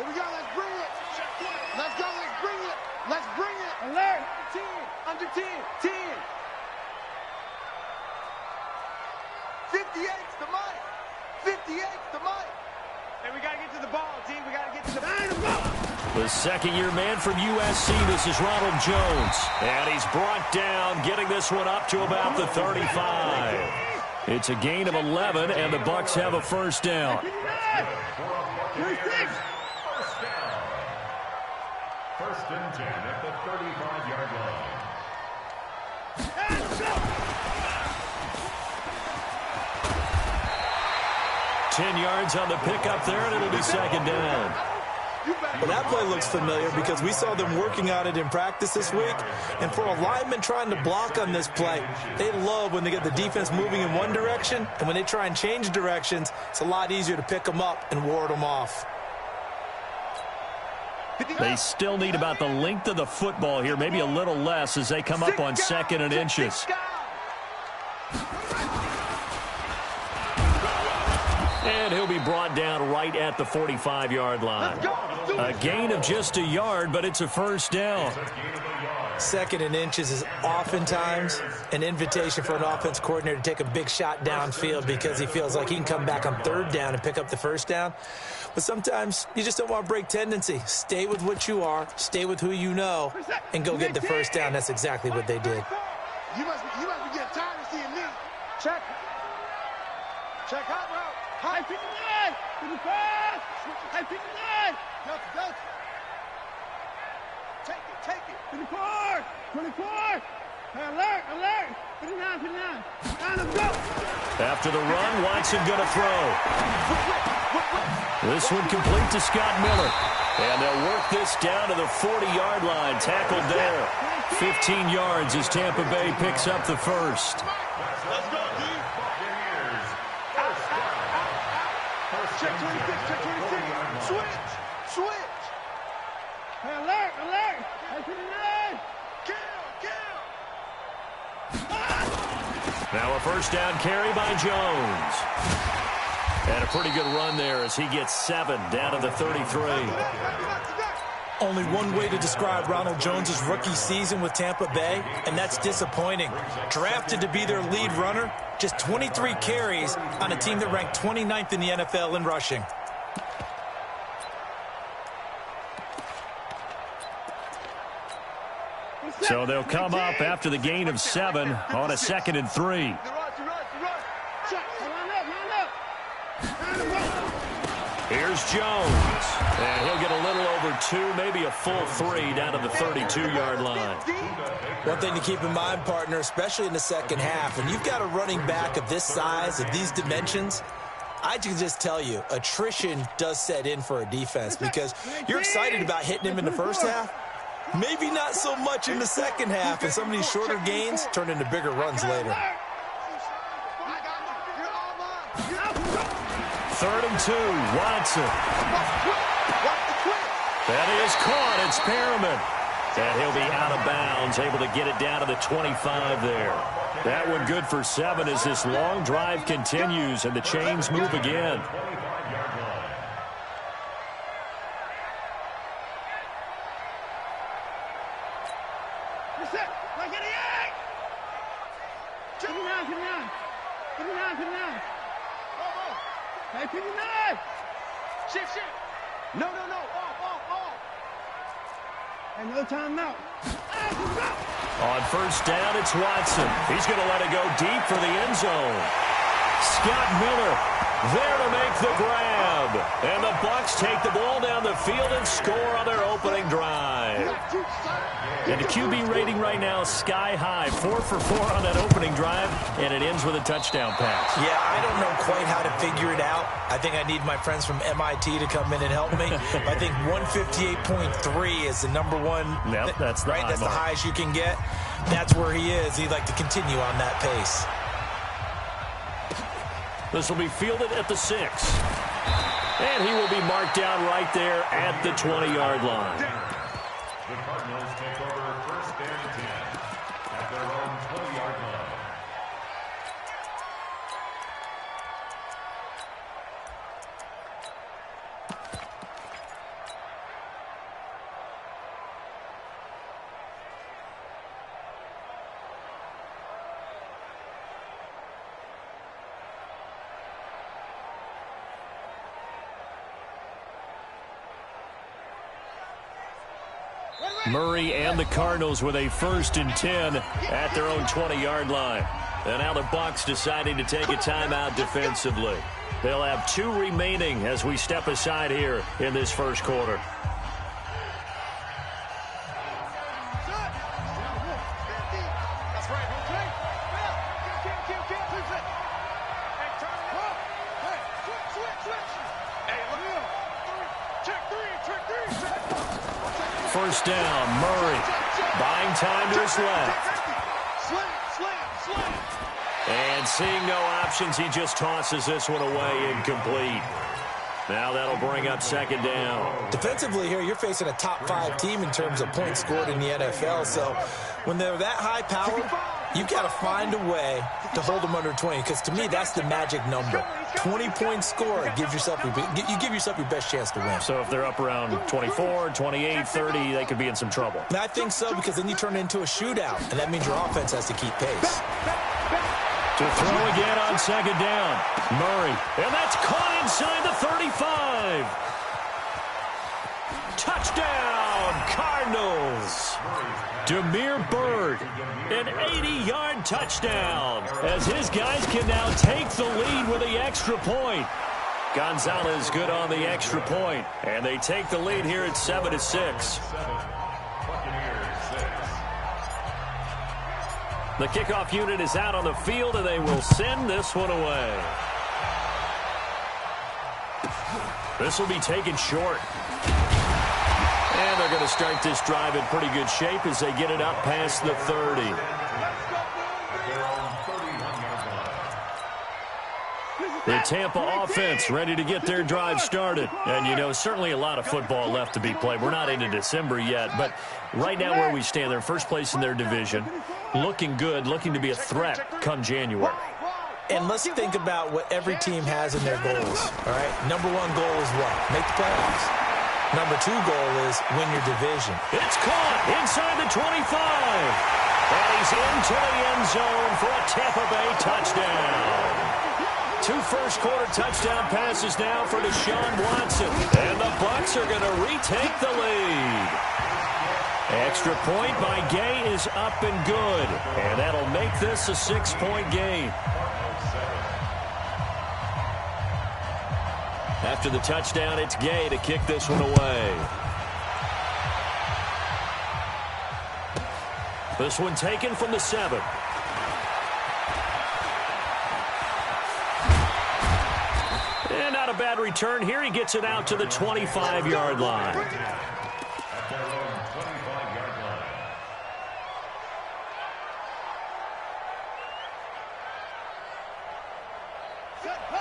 Here we go, let's bring it. Let's go, let's bring it. Let's bring it. Alert. 10. Under 10. 10. 58's the mic. 58's the mic. And we got to get to the ball, team. We got to get to the ball. The second-year man from USC, this is Ronald Jones. And he's brought down, getting this one up to about the 35. It's a gain of 11, and the Bucs have a first down. First and 10 at the 35-yard line. 10 yards on the pickup there, and it'll be second down. Well, that play looks familiar because we saw them working on it in practice this week. And for a lineman trying to block on this play, they love when they get the defense moving in one direction. And when they try and change directions, it's a lot easier to pick them up and ward them off. They still need about the length of the football here, maybe a little less as they come up on second and inches. And he'll be brought down right at the 45-yard line. A gain of just a yard, but it's a first down. Second and inches is oftentimes an invitation for an offense coordinator to take a big shot downfield because he feels like he can come back on third down and pick up the first down. But sometimes you just don't want to break tendency. Stay with what you are, stay with who you know, and go get the first down. That's exactly what they did. You must be getting tired of seeing me. Check. Check hot route. High 59. To the pass. High 59. Delta. Take it. To the 4. 24. Alert. 59. Down to go. After the run, Watson going to throw. This one complete to Scott Miller. And they'll work this down to the 40-yard line. Tackled there. 15 yards as Tampa Bay picks up the first. Let's go, D. Check 26. Switch. Alert. High 59. Kill. Now a first down carry by Jones. And a pretty good run there as he gets 7 down to the 33. Only one way to describe Ronald Jones' rookie season with Tampa Bay, and that's disappointing. Drafted to be their lead runner, just 23 carries on a team that ranked 29th in the NFL in rushing. So they'll come up after the gain of 7 on a 2nd and 3. Here's Jones. And he'll get a little over 2, maybe a full 3 down to the 32-yard line. One thing to keep in mind, partner, especially in the second half, when you've got a running back of this size, of these dimensions, I can just tell you, attrition does set in for a defense because you're excited about hitting him in the first half. Maybe not so much in the second half, and some of these shorter gains turn into bigger runs later. 3rd and 2, Watson. That is caught. It's Perriman. And he'll be out of bounds, able to get it down to the 25 there. That one good for 7 as this long drive continues and the chains move again. Hey, 59! Shift! No! Off! And no timeout. On first down, it's Watson. He's going to let it go deep for the end zone. Scott Miller there to make the grab. And the Bucs take the ball down the field and score on their opening drive. And the QB rating right now is sky high. 4 for 4 on that opening drive, and it ends with a touchdown pass. Yeah, I don't know quite how to figure it out. I think I need my friends from MIT to come in and help me. I think 158.3 is the number one. Yep, that's the right. That's the highest you can get. That's where he is. He'd like to continue on that pace. This will be fielded at the 6. And he will be marked down right there at the 20-yard line. The Cardinals take over 1st and 10 at their own 20-yard line. Murray and the Cardinals with a 1st and 10 at their own 20-yard line. And now the Bucs deciding to take a timeout defensively. They'll have 2 remaining as we step aside here in this first quarter. First down, Murray buying time to his left. And seeing no options, he just tosses this one away incomplete. Now that'll bring up 2nd down. Defensively here, you're facing a top 5 team in terms of points scored in the NFL. So when they're that high powered, you've got to find a way to hold them under 20. Because to me, that's the magic number. 20 points scored gives yourself you give yourself your best chance to win. So if they're up around 24, 28, 30, they could be in some trouble. And I think so, because then you turn it into a shootout, and that means your offense has to keep pace. To throw again on 2nd down. Murray. And that's caught inside the 35. Touchdown, Cardinals. Damiere Byrd, an 80-yard touchdown, as his guys can now take the lead with the extra point. Gonzalez good on the extra point, and they take the lead here at 7-6. The kickoff unit is out on the field, and they will send this one away. This will be taken short. And they're going to start this drive in pretty good shape as they get it up past the 30. The Tampa offense ready to get their drive started. And, you know, certainly a lot of football left to be played. We're not into December yet, but right now where we stand, they're first place in their division. Looking good, looking to be a threat come January. And let's think about what every team has in their goals, all right? Number 1 goal is what? Make the playoffs. Number 2 goal is win your division. It's caught inside the 25. And he's into the end zone for a Tampa Bay touchdown. 2 first-quarter touchdown passes now for Deshaun Watson. And the Bucs are going to retake the lead. Extra point by Gay is up and good. And that'll make this a 6-point game. After the touchdown, it's Gay to kick this one away. This one taken from the 7. And not a bad return here. He gets it out to the 25-yard line.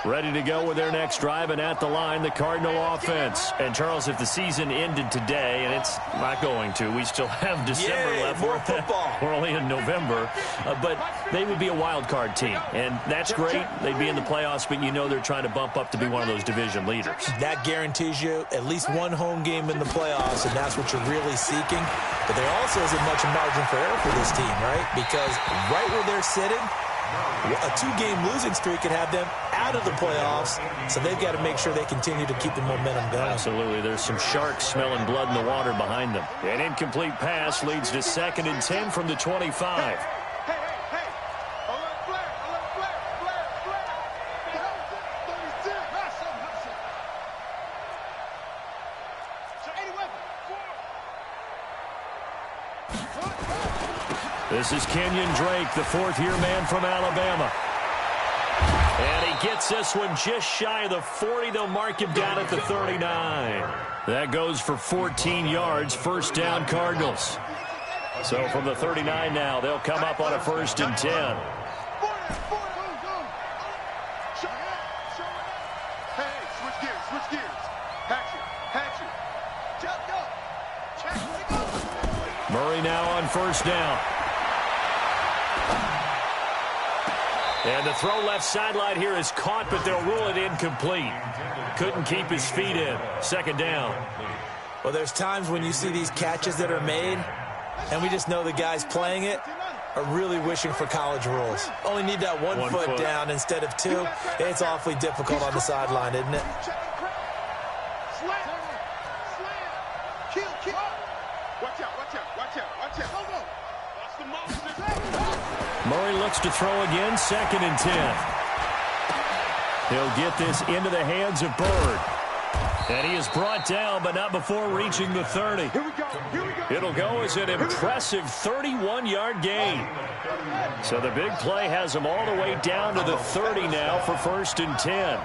Ready to go with their next drive, and at the line, the Cardinal offense. And, Charles, if the season ended today, and it's not going to, we still have December left. More football. We're only in November. But they would be a wild card team, and that's great. They'd be in the playoffs, but you know they're trying to bump up to be one of those division leaders. That guarantees you at least 1 home game in the playoffs, and that's what you're really seeking. But there also isn't much margin for error for this team, right? Because right where they're sitting, a 2-game losing streak could have them out of the playoffs, so they've got to make sure they continue to keep the momentum going. Absolutely. There's some sharks smelling blood in the water behind them. An incomplete pass leads to 2nd and 10 from the 25. This is Kenyon Drake, the 4th-year man from Alabama. And he gets this one just shy of the 40. They'll mark him down at the 39. That goes for 14 yards. First down, Cardinals. So from the 39 now, they'll come up on a 1st and 10. Murray now on 1st down. And the throw left sideline here is caught, but they'll rule it incomplete. Couldn't keep his feet in. 2nd down. Well, there's times when you see these catches that are made, and we just know the guys playing it are really wishing for college rules. Only need that one foot down instead of 2. It's awfully difficult on the sideline, isn't it? Watch out, watch out, watch out, watch out. Go, go. Watch the motion. Murray looks to throw again, 2nd and 10. He'll get this into the hands of Byrd. And he is brought down, but not before reaching the 30. Here we go, here we go. It'll go as an impressive 31-yard gain. So the big play has him all the way down to the 30 now for 1st and 10.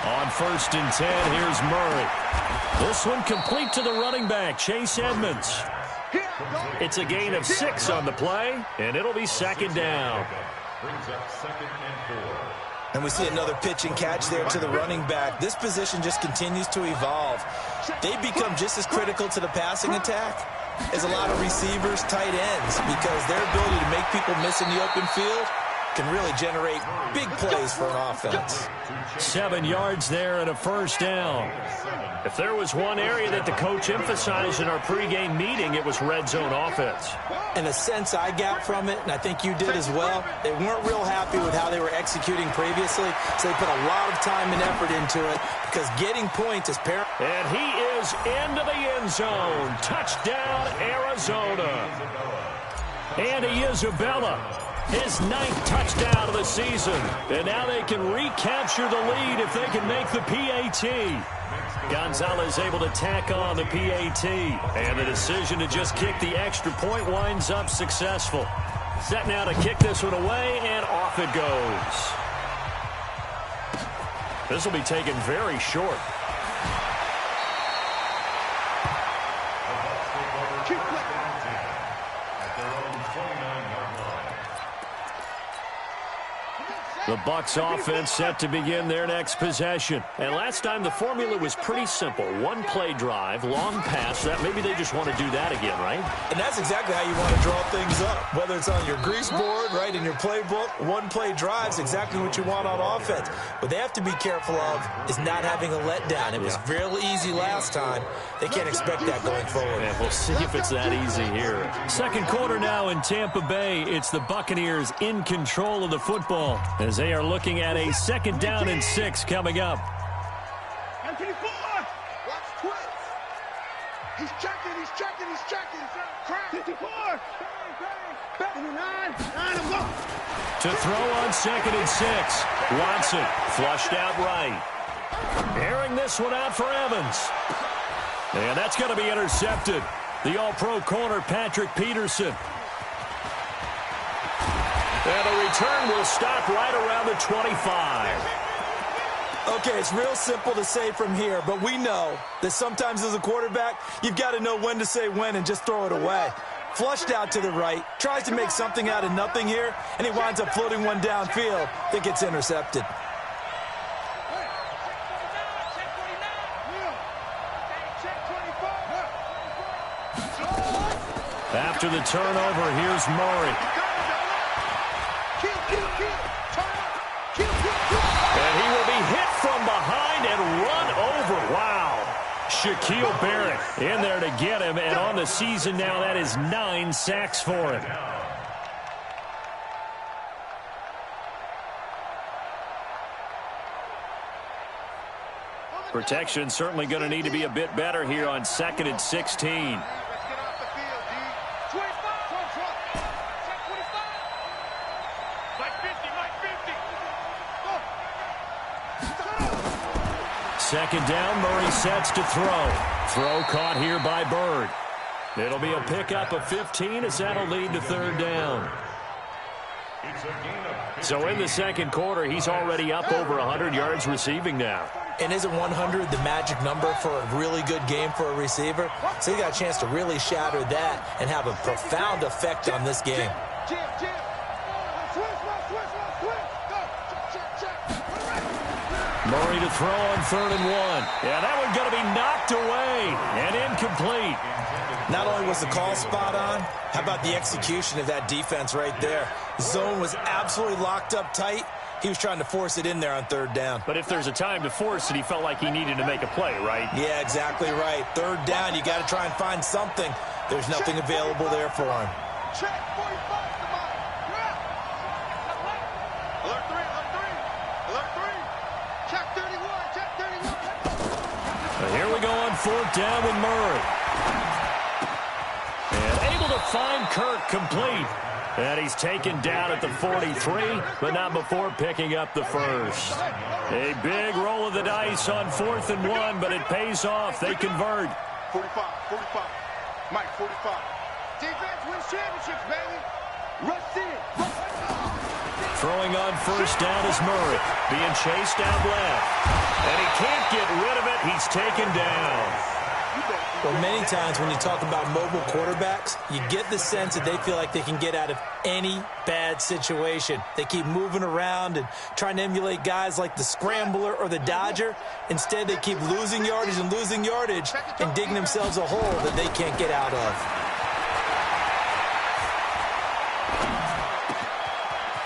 On 1st and 10, here's Murray. This one complete to the running back, Chase Edmonds. It's a gain of 6 on the play, and it'll be 2nd down. Brings up 2nd and 4. And we see another pitch and catch there to the running back. This position just continues to evolve. They become just as critical to the passing attack as a lot of receivers, tight ends, because their ability to make people miss in the open field can really generate big plays for an offense. 7 yards there and a 1st down. If there was one area that the coach emphasized in our pregame meeting, it was red zone offense. And the sense I got from it, and I think you did as well, they weren't real happy with how they were executing previously, so they put a lot of time and effort into it because getting points is paramount. And he is into the end zone. Touchdown, Arizona. Andy Isabella, his 9th touchdown of the season. And now they can recapture the lead if they can make the PAT. Gonzalez able to tack on the PAT. And the decision to just kick the extra point winds up successful. Set now to kick this one away, and off it goes. This will be taken very short. The Bucs offense set to begin their next possession. And last time the formula was pretty simple. One play drive, long pass. That maybe they just want to do that again, right? And that's exactly how you want to draw things up. Whether it's on your grease board, right, in your playbook, one play drive's exactly what you want on offense. What they have to be careful of is not having a letdown. It was real easy last time. They can't expect that going forward. And we'll see if it's that easy here. 2nd quarter now in Tampa Bay. It's the Buccaneers in control of the football as they are looking at a 2nd down and 6 coming up. Watch twist. He's checking, he's checking, he's checking. Crack. 54. 59. 9, go. To throw on 2nd and 6. Watson flushed out right. Airing this one out for Evans. And that's going to be intercepted. The all-pro corner, Patrick Peterson. And the return will stop right around the 25. Okay, it's real simple to say from here, but we know that sometimes as a quarterback, you've got to know when to say when and just throw it away. Flushed out to the right, tries to make something out of nothing here, and he winds up floating one downfield that gets intercepted. After the turnover, here's Murray. And he will be hit from behind and run over. Wow. Shaquille Barrett in there to get him. And on the season now, that is 9 sacks for him. Protection certainly going to need to be a bit better here on 2nd and 16. Second down, Murray sets to throw. Throw caught here by Byrd. It'll be a pickup of 15 as that'll lead to 3rd down. So in the 2nd quarter, he's already up over 100 yards receiving now. And isn't 100 the magic number for a really good game for a receiver? So he got a chance to really shatter that and have a profound effect on this game. Murray to throw on 3rd and 1. Yeah, that one going to be knocked away and incomplete. Not only was the call spot on, how about the execution of that defense right there? Zone was absolutely locked up tight. He was trying to force it in there on 3rd down. But if there's a time to force it, he felt like he needed to make a play, right? Yeah, exactly right. 3rd down, you got to try and find something. There's nothing available there for him. Check 45. Alert 3. Alert 3. Alert 3. fourth down with Murray. And able to find Kirk complete. And he's taken down at the 43, but not before picking up the first. A big roll of the dice on 4th and 1, but it pays off. They convert. 45. Mike, 45. Defense wins championships, baby. Rush in. Throwing on first down is Murray. Being chased out left. And he can't get rid of it. He's taken down. Well, many times when you talk about mobile quarterbacks, you get the sense that they feel like they can get out of any bad situation. They keep moving around and trying to emulate guys like the Scrambler or the Dodger. Instead, they keep losing yardage and digging themselves a hole that they can't get out of.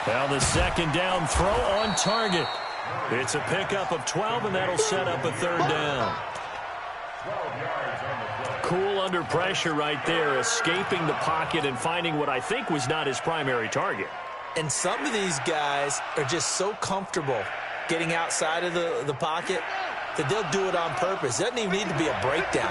Now the second down throw on target. It's a pickup of 12, and that'll set up a third down. Cool under pressure right there, escaping the pocket and finding what I think was not his primary target. And some of these guys are just so comfortable getting outside of the pocket that they'll do it on purpose. It doesn't even need to be a breakdown.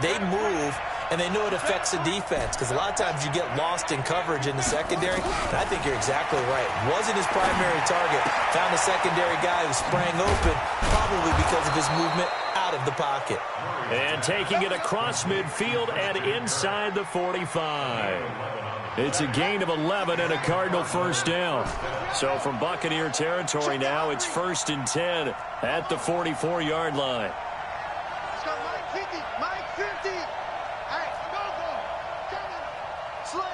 They move, and they know it affects the defense, because a lot of times you get lost in coverage in the secondary, and I think you're exactly right. Wasn't his primary target. Found a secondary guy who sprang open, probably because of his movement out of the pocket. And taking it across midfield and inside the 45. It's a gain of 11 and a Cardinal first down. So from Buccaneer territory now, it's 1st and 10 at the 44-yard line. Let's go, Mike 50. Mike 50. Hey, go. Coming. Slam.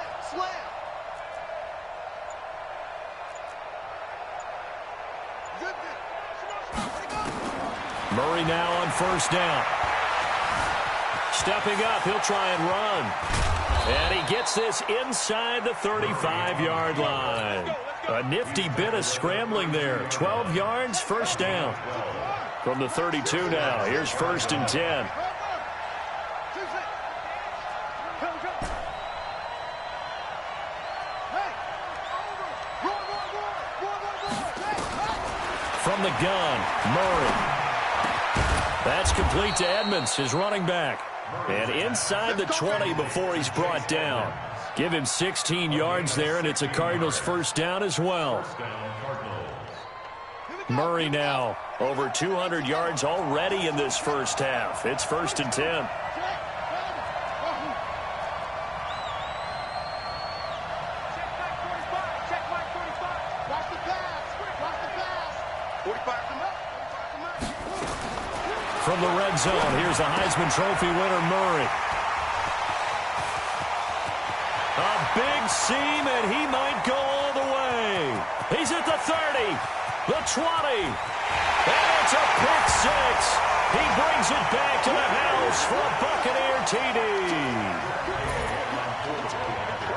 Good thing. Come on, go. Murray now on first down. Stepping up, he'll try and run. And he gets this inside the 35-yard line. A nifty bit of scrambling there. 12 yards, first down. From the 32 now, here's 1st and 10. From the gun, Murray. That's complete to Edmonds, his running back. And inside the 20 before he's brought down. Give him 16 yards there, and it's a Cardinals first down as well. Murray now over 200 yards already in this first half. It's 1st and 10. From the red zone, here's the Heisman Trophy winner, Murray. A big seam, and he might go all the way. He's at the 30, the 20, and it's a pick six. He brings it back to the house for a Buccaneer TD.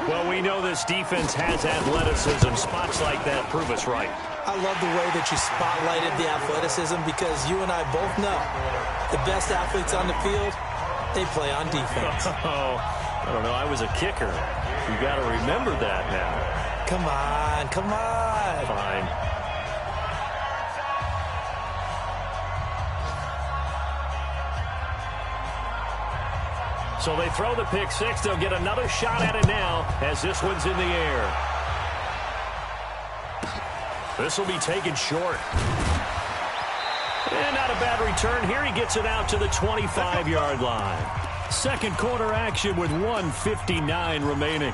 Well, we know this defense has athleticism. Spots like that prove us right. I love the way that you spotlighted the athleticism, because you and I both know the best athletes on the field, they play on defense. Oh, I don't know. I was a kicker. You got to remember that now. Come on. Fine. So they throw the pick six. They'll get another shot at it now as this one's in the air. This will be taken short. And not a bad return here. He gets it out to the 25-yard line. Second quarter action with 1:59 remaining.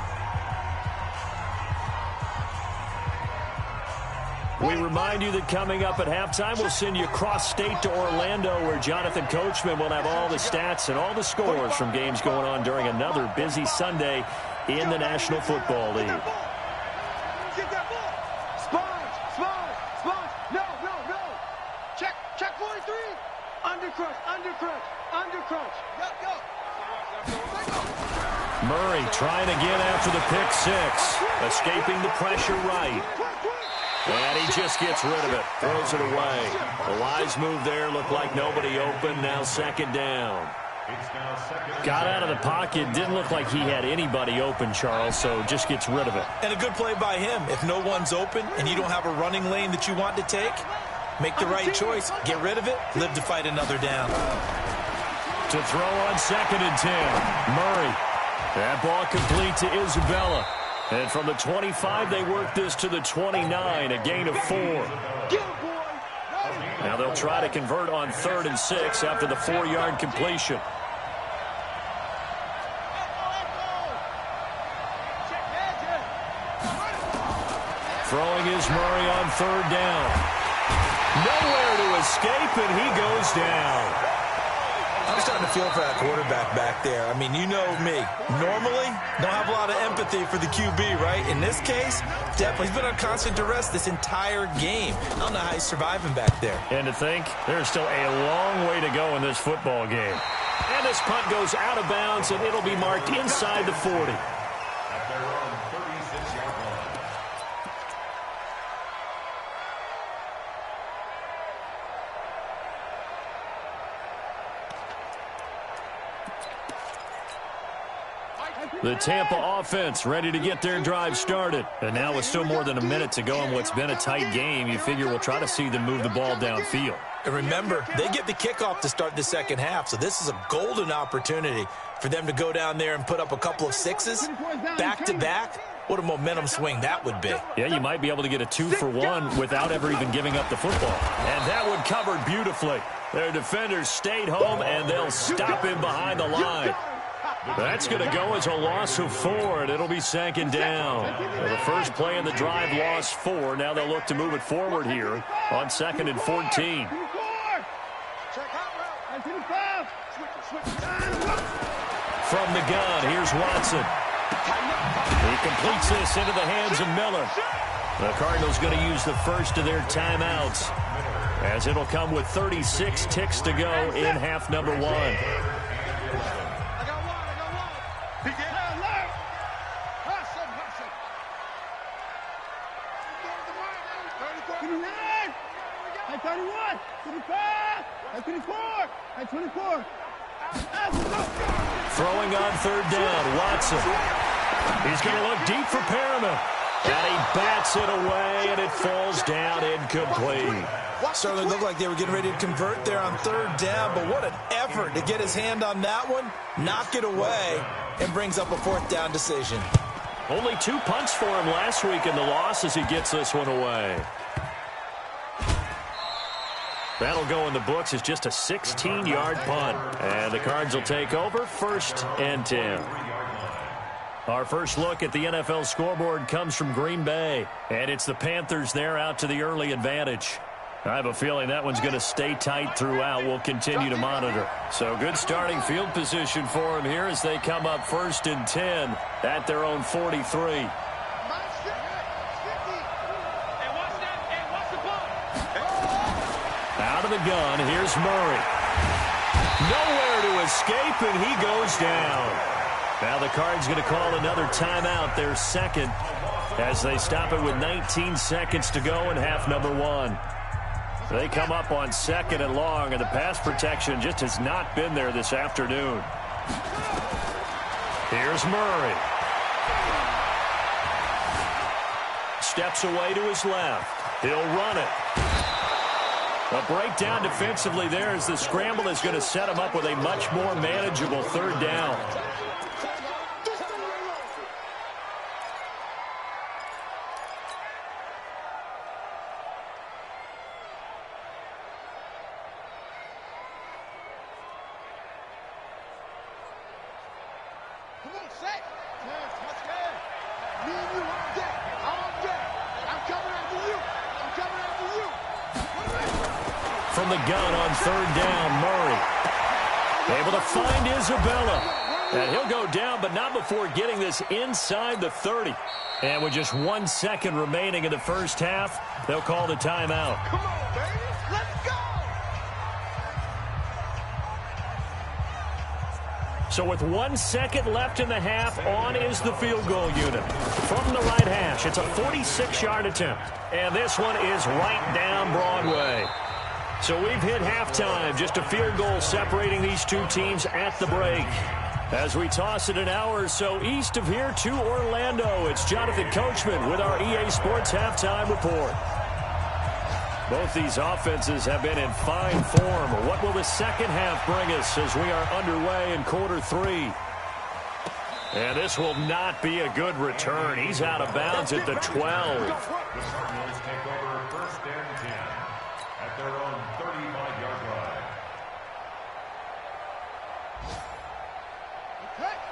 We remind you that coming up at halftime, we'll send you cross-state to Orlando, where Jonathan Coachman will have all the stats and all the scores from games going on during another busy Sunday in the National Football League. Get that ball. Sponge. No. Check 43. Undercrunch. Go. Murray trying again after the pick six. Escaping the pressure right. And he just gets rid of it. Throws it away. A wise move there. Looked like nobody open. Now second down. Got out of the pocket. Didn't look like he had anybody open, Charles, so just gets rid of it. And a good play by him. If no one's open and you don't have a running lane that you want to take, make the right choice. Get rid of it. Live to fight another down. To throw on 2nd and 10. Murray. That ball complete to Isabella. And from the 25, they work this to the 29, a gain of 4. Now they'll try to convert on 3rd and 6 after the 4-yard completion. Throwing is Murray on 3rd down. Nowhere to escape, and he goes down. I'm starting to feel for that quarterback back there. I mean, you know me. Normally, don't have a lot of empathy for the QB, right? In this case, definitely. He's been on constant duress this entire game. I don't know how he's surviving back there. And to think, there's still a long way to go in this football game. And this punt goes out of bounds, and it'll be marked inside the 40. At their own 36-yard line. The Tampa offense ready to get their drive started. And now with still more than a minute to go in what's been a tight game, you figure we'll try to see them move the ball downfield. And remember, they get the kickoff to start the second half, so this is a golden opportunity for them to go down there and put up a couple of sixes back-to-back. What a momentum swing that would be. Yeah, you might be able to get a 2-for-1 without ever even giving up the football. And that one covered beautifully. Their defenders stayed home, and they'll stop him behind the line. That's going to go as a loss of 4, and it'll be 2nd down. Well, the first play in the drive lost 4. Now they'll look to move it forward here on 2nd and 14. From the gun, here's Watson. He completes this into the hands of Miller. The Cardinals going to use the first of their timeouts, as it'll come with 36 ticks to go in half number 1. Throwing on 3rd down, Watson. He's going to look deep for Perriman. And he bats it away, and it falls down incomplete. Certainly looked like they were getting ready to convert there on 3rd down, but what an effort to get his hand on that one, knock it away, and brings up a 4th down decision. Only 2 punts for him last week in the loss as he gets this one away. That'll go in the books as just a 16-yard punt. And the Cards will take over 1st and 10. Our first look at the NFL scoreboard comes from Green Bay. And it's the Panthers there out to the early advantage. I have a feeling that one's going to stay tight throughout. We'll continue to monitor. So good starting field position for them here as they come up 1st and 10 at their own 43. Out of the gun, here's Murray. Nowhere to escape, and he goes down. Now the Cards going to call another timeout, their 2nd, as they stop it with 19 seconds to go in half number 1. They come up on 2nd and long, and the pass protection just has not been there this afternoon. Here's Murray. Steps away to his left. He'll run it. A breakdown defensively there as the scramble is going to set him up with a much more manageable 3rd down. From the gun on 3rd down, Murray. Able to find Isabella. And he'll go down, but not before getting this inside the 30. And with just 1 second remaining in the first half, they'll call the timeout. Come on, baby. Let's go. So with 1 second left in the half, on is the field goal unit. From the right hash, it's a 46-yard attempt. And this one is right down Broadway. So we've hit halftime, just a field goal separating these two teams at the break. As we toss it an hour or so east of here to Orlando, it's Jonathan Coachman with our EA Sports Halftime Report. Both these offenses have been in fine form. What will the second half bring us as we are underway in quarter 3? And this will not be a good return. He's out of bounds at the 12. The Cardinals take over first and 10 at their own 35-yard line.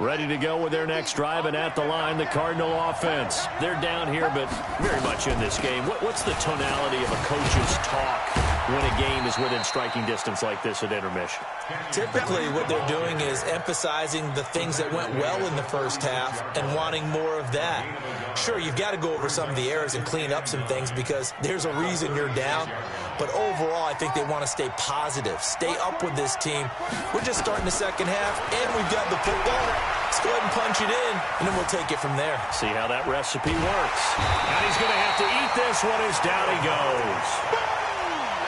Ready to go with their next drive, and at the line, the Cardinal offense. They're down here, but very much in this game. What's the tonality of a coach's talk when a game is within striking distance like this at intermission? Typically, what they're doing is emphasizing the things that went well in the first half and wanting more of that. Sure, you've got to go over some of the errors and clean up some things because there's a reason you're down. But overall, I think they want to stay positive, stay up with this team. We're just starting the second half, and we've got the football. Let's go ahead and punch it in, and then we'll take it from there. See how that recipe works. And he's going to have to eat this one as down he goes.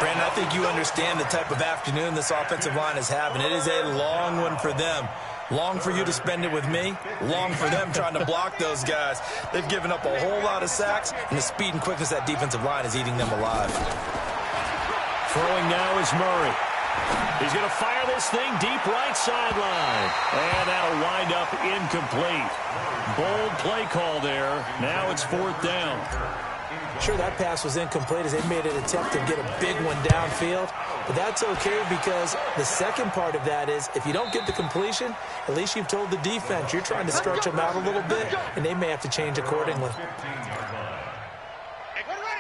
Brandon, I think you understand the type of afternoon this offensive line is having. It is a long one for them. Long for you to spend it with me. Long for them trying to block those guys. They've given up a whole lot of sacks, and the speed and quickness of that defensive line is eating them alive. Throwing now is Murray. He's going to fire this thing deep right sideline. And that'll wind up incomplete. Bold play call there. Now it's 4th down. Sure, that pass was incomplete as they made an attempt to get a big one downfield. But that's okay because the second part of that is if you don't get the completion, at least you've told the defense you're trying to stretch them out a little bit, and they may have to change accordingly.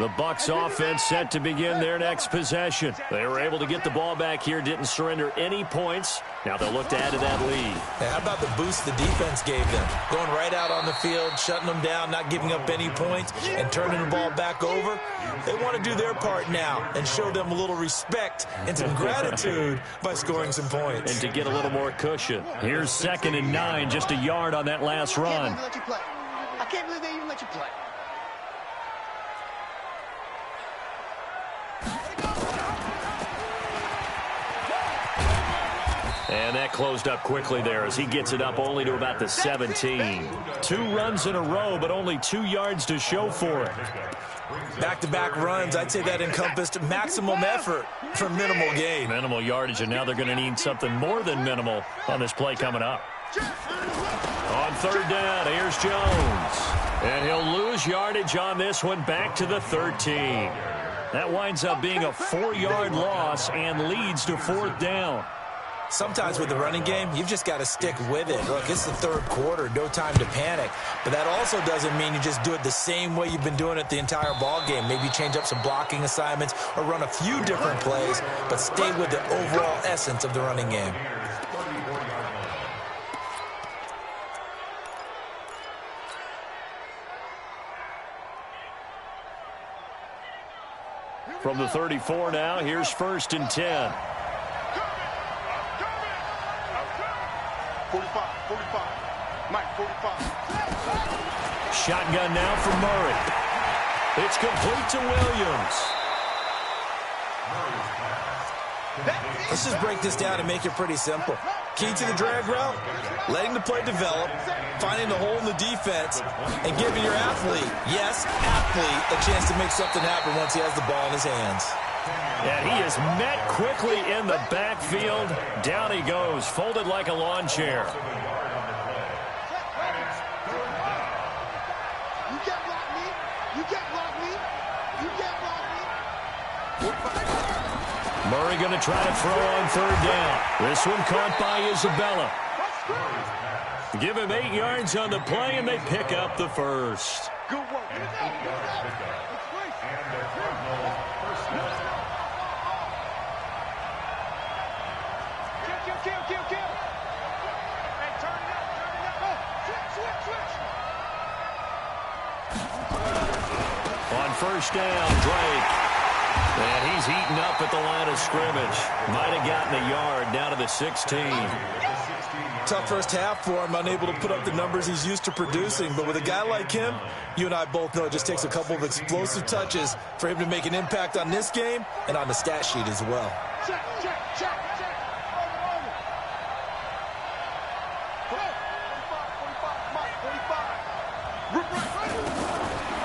The Bucs offense set to begin their next possession. They were able to get the ball back here, didn't surrender any points. Now they'll look to add to that lead. Hey, how about the boost the defense gave them? Going right out on the field, shutting them down, not giving up any points, and turning the ball back over. They want to do their part now and show them a little respect and some gratitude by scoring some points. And to get a little more cushion. Here's 2nd and 9, just a yard on that last run. I can't believe they even let you play. And that closed up quickly there as he gets it up only to about the 17. 2 runs in a row, but only 2 yards to show for it. Back-to-back runs, I'd say that encompassed maximum effort for minimal gain. Minimal yardage, and now they're going to need something more than minimal on this play coming up. On 3rd down, here's Jones. And he'll lose yardage on this one back to the 13. That winds up being a 4-yard loss and leads to 4th down. Sometimes with the running game, you've just got to stick with it. Look, it's the 3rd quarter, no time to panic. But that also doesn't mean you just do it the same way you've been doing it the entire ball game. Maybe change up some blocking assignments or run a few different plays, but stay with the overall essence of the running game. From the 34 now, here's 1st and 10. 45. Mike, 45. Shotgun now for Murray. It's complete to Williams. Let's just break this down and make it pretty simple. Key to the drag route, letting the play develop, finding the hole in the defense, and giving your athlete, yes, athlete, a chance to make something happen once he has the ball in his hands. And he is met quickly in the backfield. Down he goes, folded like a lawn chair. You can't block me. You can't block me. You can't block me. Murray going to try to throw on 3rd down. This one caught by Isabella. Give him 8 yards on the play, and they pick up the 1st. Good work. Kill. Hey, turn it up. Oh, switch. On 1st down, Drake. And he's eaten up at the line of scrimmage. Might have gotten a yard down to the 16. Tough first half for him, unable to put up the numbers he's used to producing. But with a guy like him, you and I both know it just takes a couple of explosive touches for him to make an impact on this game and on the stat sheet as well. Check.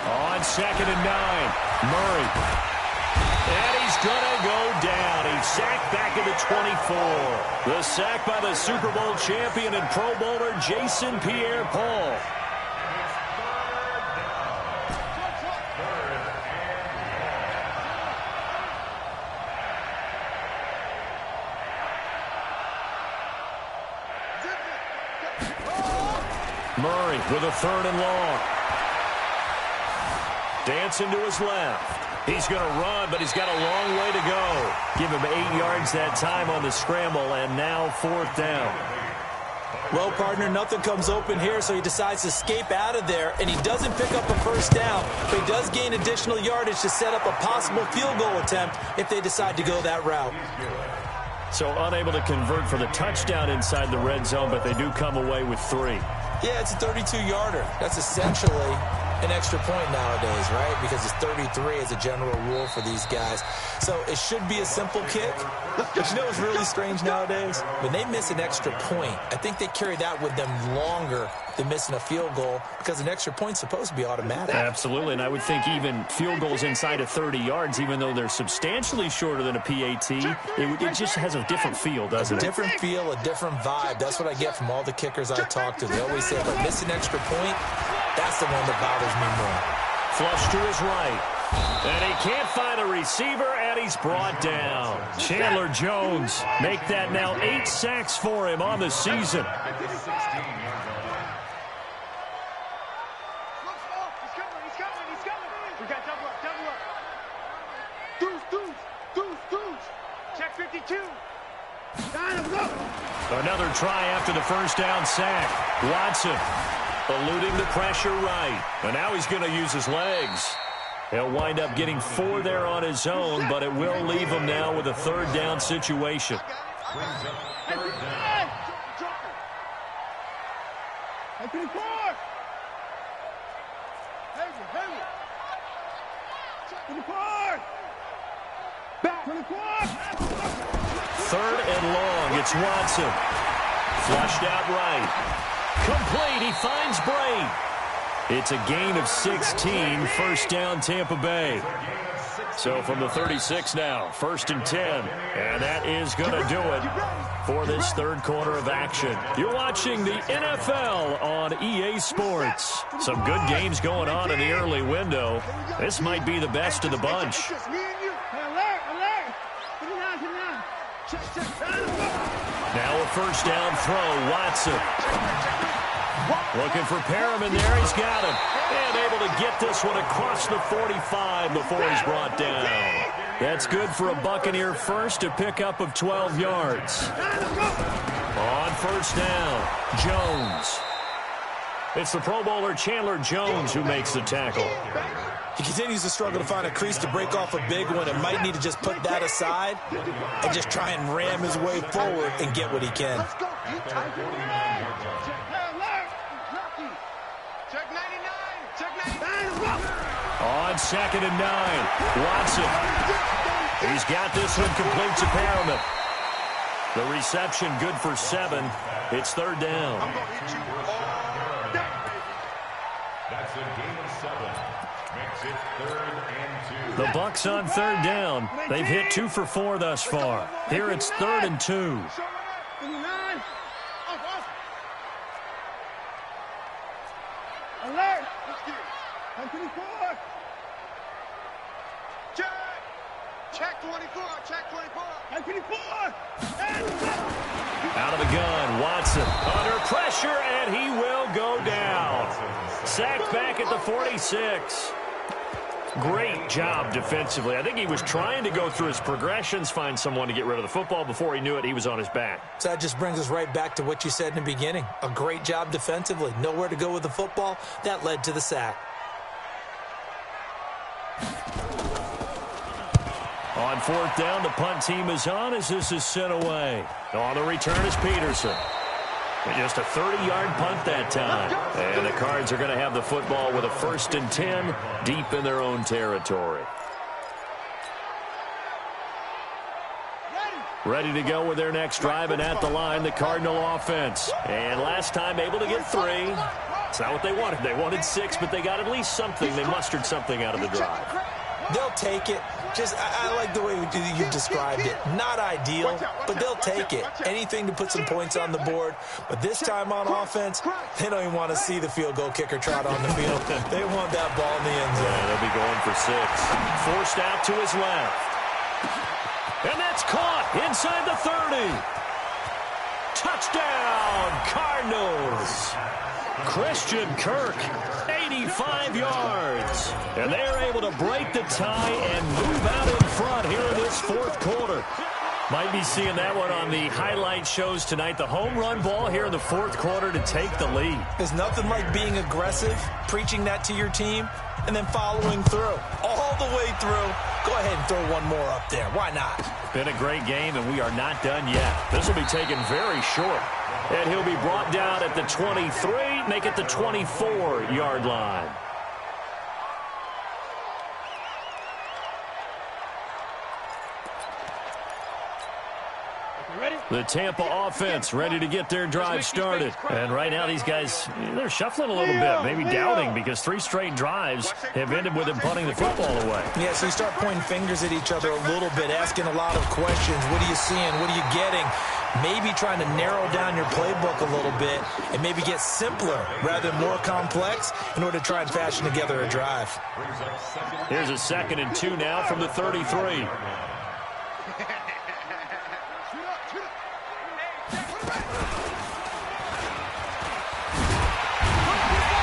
On 2nd and 9, Murray. And he's going to go down. He's sacked back at the 24. The sack by the Super Bowl champion and Pro Bowler Jason Pierre-Paul. Murray with a 3rd and long. Dancing to his left. He's going to run, but he's got a long way to go. Give him 8 yards that time on the scramble, and now 4th down. Well, partner, nothing comes open here, so he decides to escape out of there, and he doesn't pick up a 1st down, but he does gain additional yardage to set up a possible field goal attempt if they decide to go that route. So unable to convert for the touchdown inside the red zone, but they do come away with 3. Yeah, it's a 32-yarder. That's essentially an extra point nowadays, right? Because it's 33 as a general rule for these guys. So it should be a simple kick. But you know what's really strange nowadays? When they miss an extra point, I think they carry that with them longer than missing a field goal because an extra point's supposed to be automatic. Absolutely, and I would think even field goals inside of 30 yards, even though they're substantially shorter than a PAT, it just has a different feel, doesn't it? A different feel, a different vibe. That's what I get from all the kickers I talk to. They always say, if I miss an extra point, that's the one that bothers me more. Flush to his right. And he can't find a receiver, and he's brought down. Chandler Jones make that now 8 sacks for him on the season. We got double up. Deuce. Check 52. Another try after the 1st down sack. Watson eluding the pressure right. And now he's going to use his legs. He'll wind up getting 4 there on his own, but it will leave him now with a 3rd down situation. Third and long. It's Watson. Flushed out right. Complete. He finds Bray. It's a gain of 16. 1st down, Tampa Bay. So from the 36 now, 1st and 10. And that is going to do it for this 3rd quarter of action. You're watching the NFL on EA Sports. Some good games going on in the early window. This might be the best of the bunch. Now a 1st down throw, Watson. Looking for Perriman there, he's got him. And able to get this one across the 45 before he's brought down. That's good for a Buccaneer first, a pickup of 12 yards. On 1st down, Jones. It's the Pro Bowler Chandler Jones who makes the tackle. He continues to struggle to find a crease to break off a big one and might need to just put that aside and just try and ram his way forward and get what he can. On 2nd and 9, Watson. He's got this one complete to Perriman. The reception good for 7. It's 3rd down. That's a gain of 7. Makes it 3rd and 2. The Bucs on 3rd down. They've hit 2 for 4 thus far. Here it's 3rd and 2. Alert! Check 24. Out of the gun, Watson under pressure, and he will go down. Sacked back at the 46. Great job defensively. I think he was trying to go through his progressions, find someone to get rid of the football. Before he knew it, he was on his back. So that just brings us right back to what you said in the beginning. A great job defensively. Nowhere to go with the football. That led to the sack. On 4th down, the punt team is on as this is sent away. On the return is Peterson. Just a 30-yard punt that time. And the Cards are going to have the football with a 1st and 10 deep in their own territory. Ready to go with their next drive, and at the line, the Cardinal offense. And last time able to get 3. It's not what they wanted. They wanted 6, but they got at least something. They mustered something out of the drive. They'll take it. I like the way you've described it. Not ideal, but they'll take it. Anything to put some points on the board. But this time on offense, they don't even want to see the field goal kicker trot on the field. They want that ball in the end zone. Yeah, they'll be going for 6. Forced out to his left. And that's caught inside the 30. Touchdown, Cardinals. Christian Kirk, 85 yards. And they're able to break the tie and move out in front here in this fourth quarter. Might be seeing that one on the highlight shows tonight. The home run ball here in the fourth quarter to take the lead. There's nothing like being aggressive, preaching that to your team, and then following through. All the way through. Go ahead and throw one more up there. Why not? Been a great game, and we are not done yet. This will be taken very short. And he'll be brought down at the 23, make it the 24-yard line. The Tampa offense ready to get their drive started. And right now these guys, they're shuffling a little bit, maybe doubting, because 3 straight drives have ended with them punting the football away. Yeah, so you start pointing fingers at each other a little bit, asking a lot of questions. What are you seeing? What are you getting? Maybe trying to narrow down your playbook a little bit and maybe get simpler rather than more complex in order to try and fashion together a drive. Here's a 2nd and 2 now from the 33.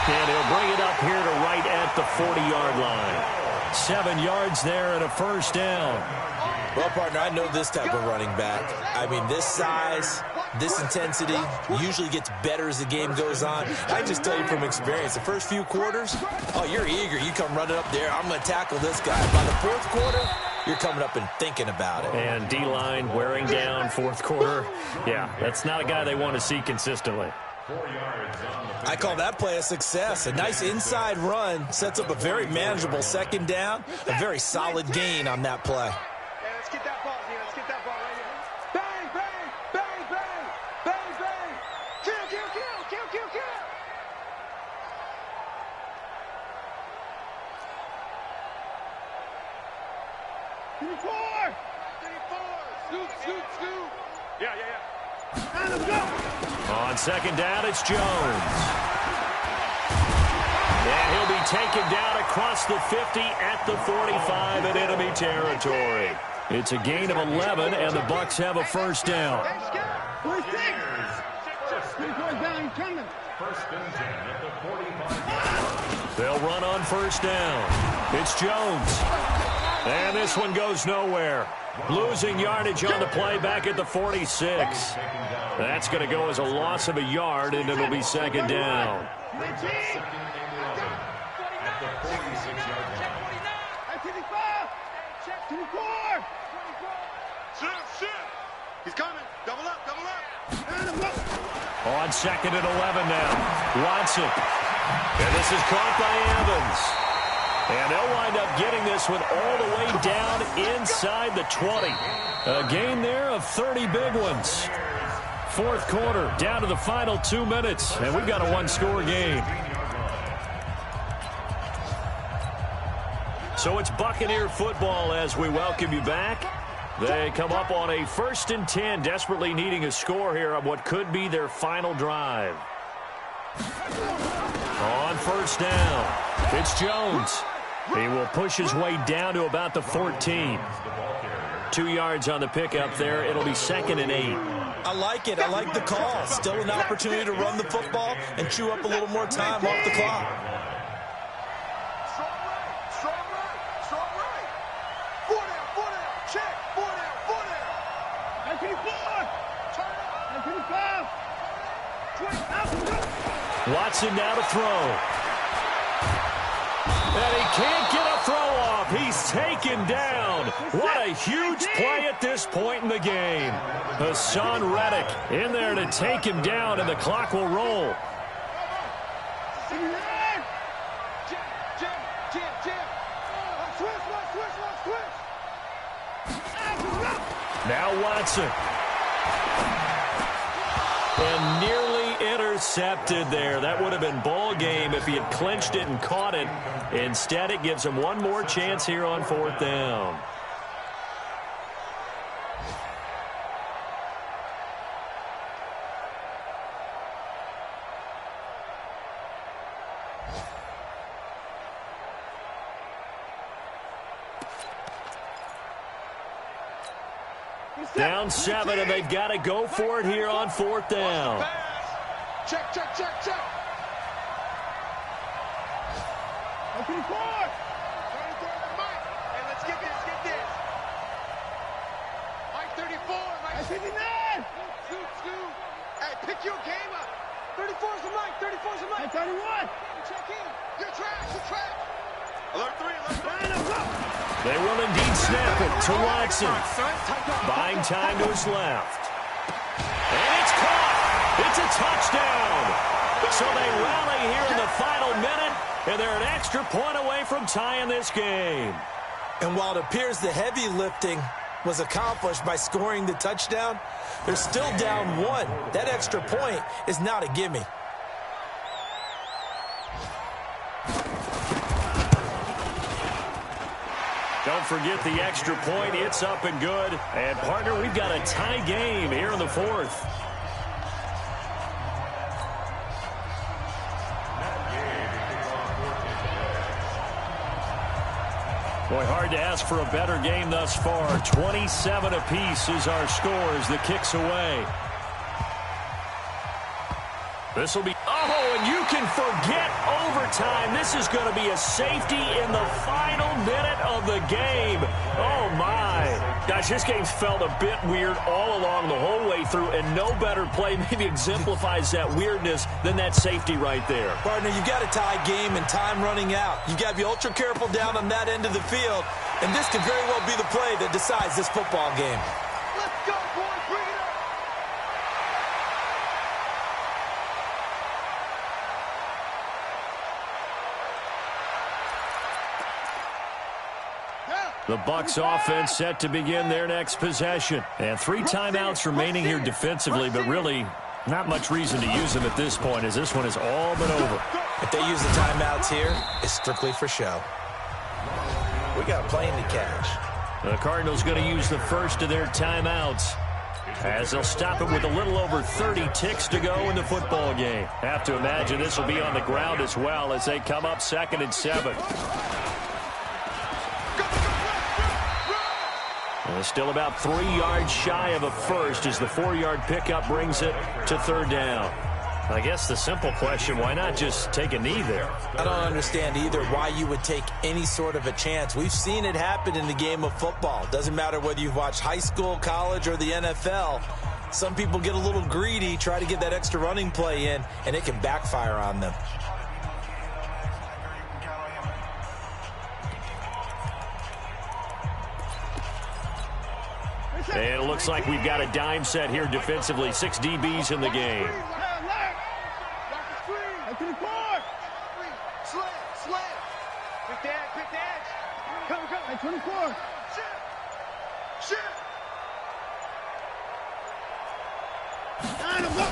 And he'll bring it up here to right at the 40-yard line. 7 yards there and a first down. Well, partner, I know this type of running back. I mean, this size, this intensity usually gets better as the game goes on. I just tell you from experience, the first few quarters, oh, you're eager. You come running up there. I'm going to tackle this guy. By the fourth quarter, you're coming up and thinking about it. And D-line wearing down fourth quarter. Yeah, that's not a guy they want to see consistently. I call that play a success. A nice inside run sets up a very manageable 2nd down, a very solid gain on that play. Let's get that ball here. Let's get that ball right here. Bang, bang, bang, bang, bang, bang. Kill, kill, kill, kill, kill, kill. Scoop, scoop, scoop. Yeah. Time to go. On 2nd down, it's Jones. And he'll be taken down across the 50 at the 45 in enemy territory. It's a gain of 11, and the Bucs have a first down. First down, he's coming. First and 10 at the 45. They'll run on first down. It's Jones. And this one goes nowhere. Losing yardage on the play back at the 46. That's going to go as a loss of a yard, and it'll be 2nd down. At the 46-yard line. 24. Shoot. He's coming. Double up. On 2nd and 11 now. Watson. And this is caught by Evans. And they'll wind up getting this one all the way down inside the 20. A gain there of 30 big ones. Fourth quarter, down to the final 2 minutes, and we've got a 1-score game. So it's Buccaneer football as we welcome you back. They come up on a 1st and 10, desperately needing a score here on what could be their final drive. On first down, it's Jones. He will push his way down to about the 14. 2 yards on the pickup there. It'll be 2nd and 8. I like it. I like the call. Still an opportunity to run the football and chew up a little more time off the clock. Strong right. 4 down. Check. 4 down. 25. Watson now to throw. And he can't get a throw off. He's taken down. What a huge play at this point in the game. Hassan Reddick in there to take him down, and the clock will roll. Now Watson. And nearly intercepted there. That would have been ball game if he had clinched it and caught it. Instead, it gives him one more chance here on 4th down. Down 7, and they've got to go for it here on 4th down. Check, check, check, check. Open the court. Mike. Hey, let's get this. Mike 34, Mike 59. Scoot. Hey, pick your game up. 34's the Mike, 34's the Mike. 31. Check in. You're trash. Alert 3. Line up, go. They will indeed snap it to Watson. Buying time to his left. And it's caught. It's a touchdown. So they rally here in the final minute, and they're an extra point away from tying this game. And while it appears the heavy lifting was accomplished by scoring the touchdown, they're still down 1. That extra point is not a gimme. Don't forget the extra point. It's up and good. And, partner, we've got a tie game here in the 4th. Boy, hard to ask for a better game thus far. 27 apiece is our score as the kick's away. This will be... Oh, and you can forget overtime. This is going to be a safety in the final minute of the game. Oh, my. Gosh, this game felt a bit weird all along the whole way through, and no better play maybe exemplifies that weirdness than that safety right there. Partner, you've got a tie game and time running out. You've got to be ultra careful down on that end of the field, and this could very well be the play that decides this football game. Let's go, boys. Bring it up. The Bucs offense set to begin their next possession. And 3 timeouts remaining here defensively, but really not much reason to use them at this point as this one has all but over. If they use the timeouts here, it's strictly for show. We got a plane to catch. The Cardinals going to use the first of their timeouts as they'll stop it with a little over 30 ticks to go in the football game. Have to imagine this will be on the ground as well as they come up 2nd and 7. And still about 3 yards shy of a first as the 4-yard pickup brings it to 3rd down. I guess the simple question, why not just take a knee there? I don't understand either why you would take any sort of a chance. We've seen it happen in the game of football. Doesn't matter whether you've watched high school, college, or the NFL. Some people get a little greedy, try to get that extra running play in, and it can backfire on them. And it looks like we've got a dime set here defensively. 6 DBs in the game. Up to the court. Slam. Pick the edge. Come. At 24. Shit. Line up, go.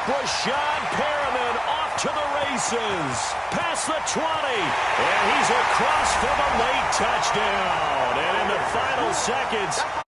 Brashad Perriman off to the races. Past the 20. And he's across for the late touchdown. And in the final seconds,